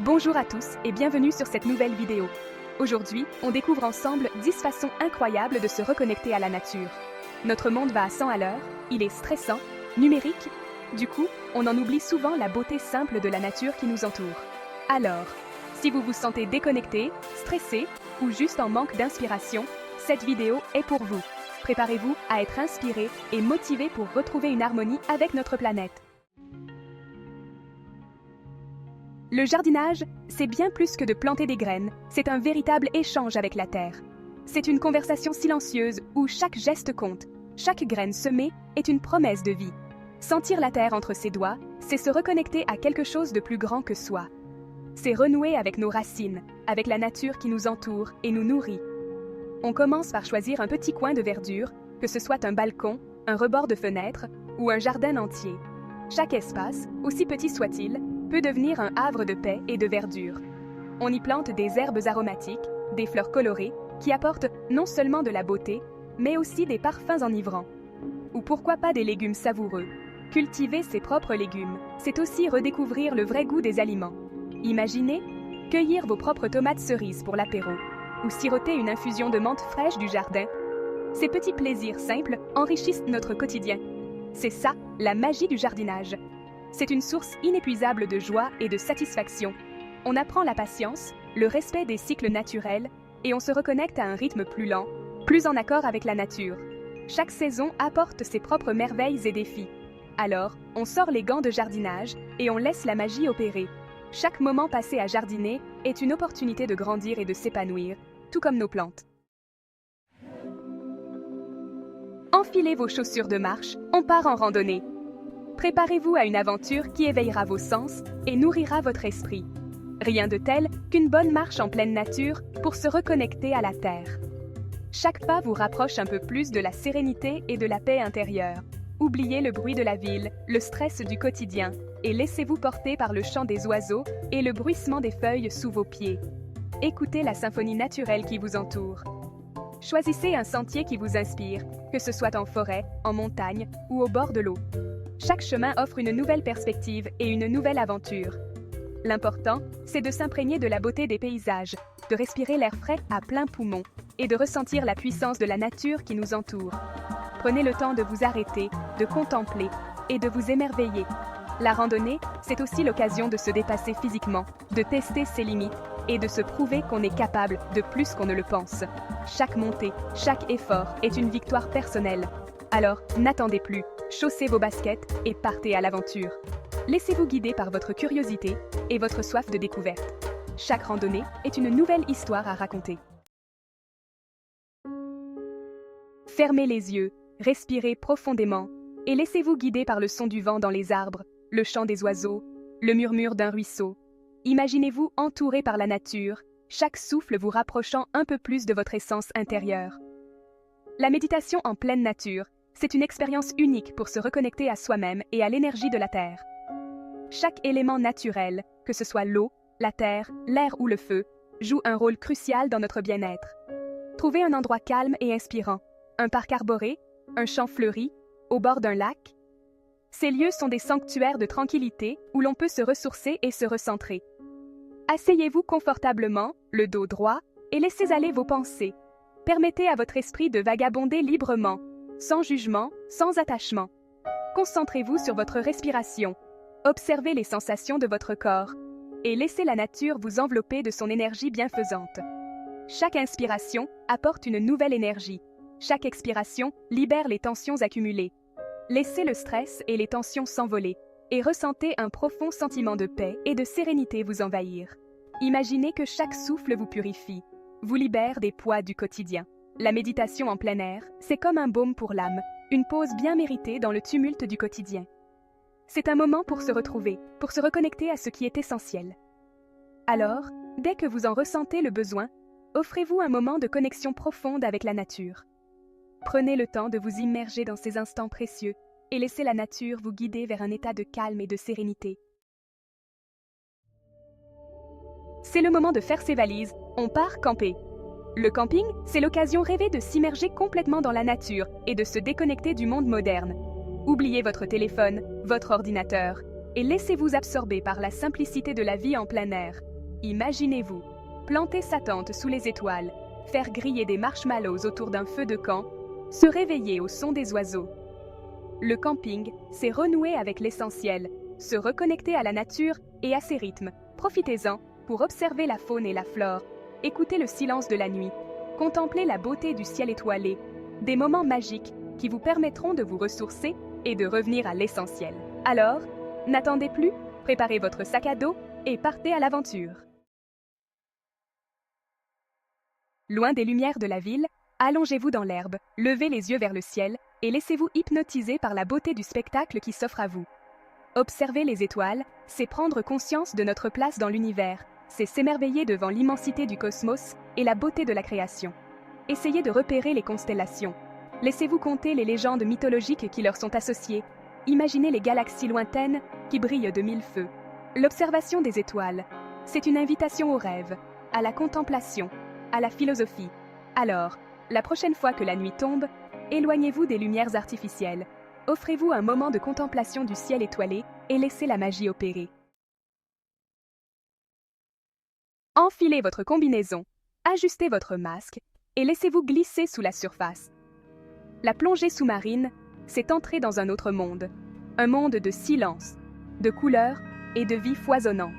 Bonjour à tous et bienvenue sur cette nouvelle vidéo. Aujourd'hui, on découvre ensemble 10 façons incroyables de se reconnecter à la nature. Notre monde va à 100 à l'heure, il est stressant, numérique. Du coup, on en oublie souvent la beauté simple de la nature qui nous entoure. Alors, si vous vous sentez déconnecté, stressé ou juste en manque d'inspiration, cette vidéo est pour vous. Préparez-vous à être inspiré et motivé pour retrouver une harmonie avec notre planète. Le jardinage, c'est bien plus que de planter des graines, c'est un véritable échange avec la terre. C'est une conversation silencieuse où chaque geste compte, chaque graine semée est une promesse de vie. Sentir la terre entre ses doigts, c'est se reconnecter à quelque chose de plus grand que soi. C'est renouer avec nos racines, avec la nature qui nous entoure et nous nourrit. On commence par choisir un petit coin de verdure, que ce soit un balcon, un rebord de fenêtre ou un jardin entier. Chaque espace, aussi petit soit-il, peut devenir un havre de paix et de verdure. On y plante des herbes aromatiques, des fleurs colorées, qui apportent non seulement de la beauté, mais aussi des parfums enivrants. Ou pourquoi pas des légumes savoureux. Cultiver ses propres légumes, c'est aussi redécouvrir le vrai goût des aliments. Imaginez cueillir vos propres tomates cerises pour l'apéro, ou siroter une infusion de menthe fraîche du jardin. Ces petits plaisirs simples enrichissent notre quotidien. C'est ça, la magie du jardinage. C'est une source inépuisable de joie et de satisfaction. On apprend la patience, le respect des cycles naturels, et on se reconnecte à un rythme plus lent, plus en accord avec la nature. Chaque saison apporte ses propres merveilles et défis. Alors, on sort les gants de jardinage et on laisse la magie opérer. Chaque moment passé à jardiner est une opportunité de grandir et de s'épanouir, tout comme nos plantes. Enfilez vos chaussures de marche, on part en randonnée. Préparez-vous à une aventure qui éveillera vos sens et nourrira votre esprit. Rien de tel qu'une bonne marche en pleine nature pour se reconnecter à la terre. Chaque pas vous rapproche un peu plus de la sérénité et de la paix intérieure. Oubliez le bruit de la ville, le stress du quotidien, et laissez-vous porter par le chant des oiseaux et le bruissement des feuilles sous vos pieds. Écoutez la symphonie naturelle qui vous entoure. Choisissez un sentier qui vous inspire, que ce soit en forêt, en montagne ou au bord de l'eau. Chaque chemin offre une nouvelle perspective et une nouvelle aventure. L'important, c'est de s'imprégner de la beauté des paysages, de respirer l'air frais à plein poumon et de ressentir la puissance de la nature qui nous entoure. Prenez le temps de vous arrêter, de contempler et de vous émerveiller. La randonnée, c'est aussi l'occasion de se dépasser physiquement, de tester ses limites et de se prouver qu'on est capable de plus qu'on ne le pense. Chaque montée, chaque effort est une victoire personnelle. Alors, n'attendez plus, chaussez vos baskets et partez à l'aventure. Laissez-vous guider par votre curiosité et votre soif de découverte. Chaque randonnée est une nouvelle histoire à raconter. Fermez les yeux, respirez profondément et laissez-vous guider par le son du vent dans les arbres, le chant des oiseaux, le murmure d'un ruisseau. Imaginez-vous entouré par la nature, chaque souffle vous rapprochant un peu plus de votre essence intérieure. La méditation en pleine nature, c'est une expérience unique pour se reconnecter à soi-même et à l'énergie de la Terre. Chaque élément naturel, que ce soit l'eau, la terre, l'air ou le feu, joue un rôle crucial dans notre bien-être. Trouvez un endroit calme et inspirant, un parc arboré, un champ fleuri, au bord d'un lac. Ces lieux sont des sanctuaires de tranquillité où l'on peut se ressourcer et se recentrer. Asseyez-vous confortablement, le dos droit, et laissez aller vos pensées. Permettez à votre esprit de vagabonder librement, sans jugement, sans attachement. Concentrez-vous sur votre respiration. Observez les sensations de votre corps et laissez la nature vous envelopper de son énergie bienfaisante. Chaque inspiration apporte une nouvelle énergie. Chaque expiration libère les tensions accumulées. Laissez le stress et les tensions s'envoler et ressentez un profond sentiment de paix et de sérénité vous envahir. Imaginez que chaque souffle vous purifie, vous libère des poids du quotidien. La méditation en plein air, c'est comme un baume pour l'âme, une pause bien méritée dans le tumulte du quotidien. C'est un moment pour se retrouver, pour se reconnecter à ce qui est essentiel. Alors, dès que vous en ressentez le besoin, offrez-vous un moment de connexion profonde avec la nature. Prenez le temps de vous immerger dans ces instants précieux et laissez la nature vous guider vers un état de calme et de sérénité. C'est le moment de faire ses valises, on part camper. Le camping, c'est l'occasion rêvée de s'immerger complètement dans la nature et de se déconnecter du monde moderne. Oubliez votre téléphone, votre ordinateur et laissez-vous absorber par la simplicité de la vie en plein air. Imaginez-vous planter sa tente sous les étoiles, faire griller des marshmallows autour d'un feu de camp, se réveiller au son des oiseaux. Le camping, c'est renouer avec l'essentiel, se reconnecter à la nature et à ses rythmes. Profitez-en pour observer la faune et la flore, écouter le silence de la nuit, contempler la beauté du ciel étoilé, des moments magiques qui vous permettront de vous ressourcer et de revenir à l'essentiel. Alors, n'attendez plus, préparez votre sac à dos et partez à l'aventure. Loin des lumières de la ville, allongez-vous dans l'herbe, levez les yeux vers le ciel et laissez-vous hypnotiser par la beauté du spectacle qui s'offre à vous. Observer les étoiles, c'est prendre conscience de notre place dans l'univers, c'est s'émerveiller devant l'immensité du cosmos et la beauté de la création. Essayez de repérer les constellations. Laissez-vous compter les légendes mythologiques qui leur sont associées. Imaginez les galaxies lointaines qui brillent de mille feux. L'observation des étoiles, c'est une invitation au rêve, à la contemplation, à la philosophie. Alors, la prochaine fois que la nuit tombe, éloignez-vous des lumières artificielles. Offrez-vous un moment de contemplation du ciel étoilé et laissez la magie opérer. Enfilez votre combinaison, ajustez votre masque et laissez-vous glisser sous la surface. La plongée sous-marine, c'est entrer dans un autre monde. Un monde de silence, de couleurs et de vie foisonnante.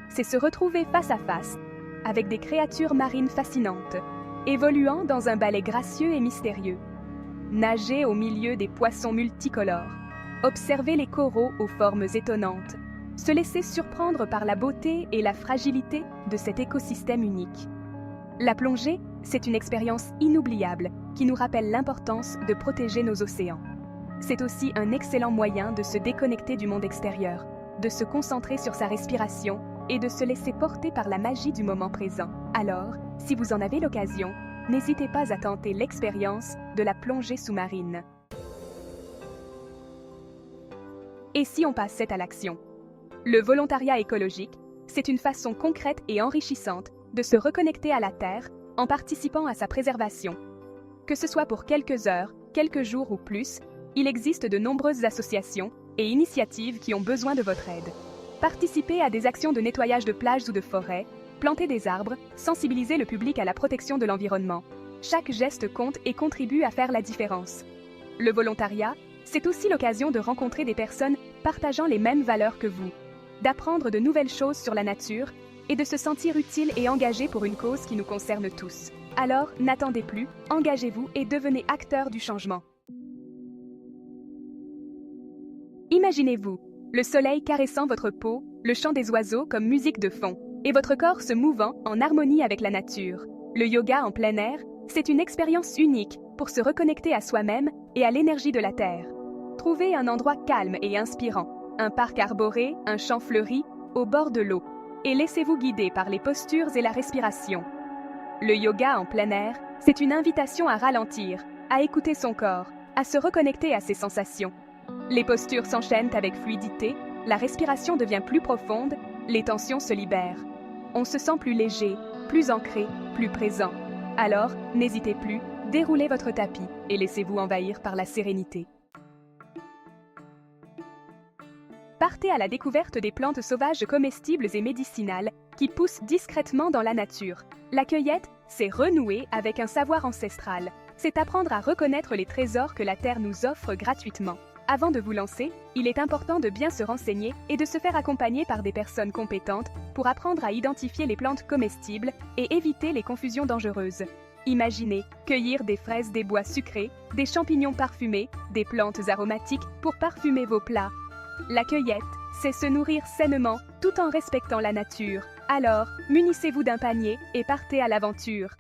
C'est se retrouver face à face avec des créatures marines fascinantes, évoluant dans un ballet gracieux et mystérieux. Nager au milieu des poissons multicolores, observer les coraux aux formes étonnantes, se laisser surprendre par la beauté et la fragilité de cet écosystème unique. La plongée, c'est une expérience inoubliable qui nous rappelle l'importance de protéger nos océans. C'est aussi un excellent moyen de se déconnecter du monde extérieur, de se concentrer sur sa respiration et de se laisser porter par la magie du moment présent. Alors, si vous en avez l'occasion, n'hésitez pas à tenter l'expérience de la plongée sous-marine. Et si on passait à l'action? Le volontariat écologique, c'est une façon concrète et enrichissante de se reconnecter à la Terre en participant à sa préservation. Que ce soit pour quelques heures, quelques jours ou plus, il existe de nombreuses associations et initiatives qui ont besoin de votre aide. Participez à des actions de nettoyage de plages ou de forêts, plantez des arbres, sensibilisez le public à la protection de l'environnement. Chaque geste compte et contribue à faire la différence. Le volontariat, c'est aussi l'occasion de rencontrer des personnes partageant les mêmes valeurs que vous, d'apprendre de nouvelles choses sur la nature et de se sentir utile et engagé pour une cause qui nous concerne tous. Alors, n'attendez plus, engagez-vous et devenez acteur du changement. Imaginez-vous, le soleil caressant votre peau, le chant des oiseaux comme musique de fond, et votre corps se mouvant en harmonie avec la nature. Le yoga en plein air, c'est une expérience unique pour se reconnecter à soi-même et à l'énergie de la Terre. Trouvez un endroit calme et inspirant, un parc arboré, un champ fleuri, au bord de l'eau, et laissez-vous guider par les postures et la respiration. Le yoga en plein air, c'est une invitation à ralentir, à écouter son corps, à se reconnecter à ses sensations. Les postures s'enchaînent avec fluidité, la respiration devient plus profonde, les tensions se libèrent. On se sent plus léger, plus ancré, plus présent. Alors, n'hésitez plus, déroulez votre tapis et laissez-vous envahir par la sérénité. Partez à la découverte des plantes sauvages comestibles et médicinales qui poussent discrètement dans la nature. La cueillette, c'est renouer avec un savoir ancestral. C'est apprendre à reconnaître les trésors que la Terre nous offre gratuitement. Avant de vous lancer, il est important de bien se renseigner et de se faire accompagner par des personnes compétentes pour apprendre à identifier les plantes comestibles et éviter les confusions dangereuses. Imaginez cueillir des fraises des bois sucrés, des champignons parfumés, des plantes aromatiques pour parfumer vos plats. La cueillette, c'est se nourrir sainement tout en respectant la nature. Alors, munissez-vous d'un panier et partez à l'aventure.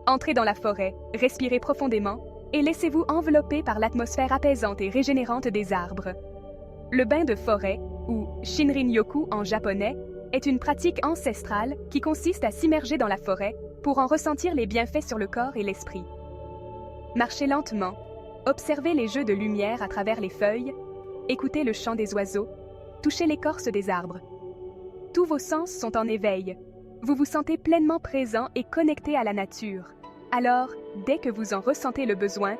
Entrez dans la forêt, respirez profondément et laissez-vous envelopper par l'atmosphère apaisante et régénérante des arbres. Le bain de forêt, ou Shinrin-yoku en japonais, est une pratique ancestrale qui consiste à s'immerger dans la forêt pour en ressentir les bienfaits sur le corps et l'esprit. Marchez lentement, observez les jeux de lumière à travers les feuilles, écoutez le chant des oiseaux, touchez l'écorce des arbres. Tous vos sens sont en éveil. Vous vous sentez pleinement présent et connecté à la nature. Alors, dès que vous en ressentez le besoin,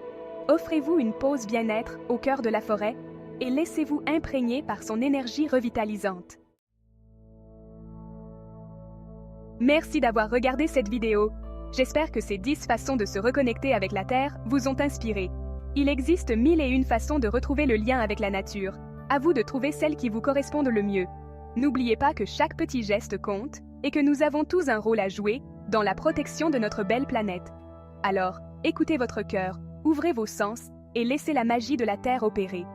Offrez-vous une pause bien-être au cœur de la forêt et laissez-vous imprégner par son énergie revitalisante. Merci d'avoir regardé cette vidéo. J'espère que ces 10 façons de se reconnecter avec la Terre vous ont inspiré. Il existe 1001 façons de retrouver le lien avec la nature. À vous de trouver celle qui vous corresponde le mieux. N'oubliez pas que chaque petit geste compte et que nous avons tous un rôle à jouer dans la protection de notre belle planète. Alors, écoutez votre cœur, ouvrez vos sens et laissez la magie de la Terre opérer.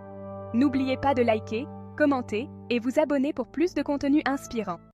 N'oubliez pas de liker, commenter et vous abonner pour plus de contenu inspirant.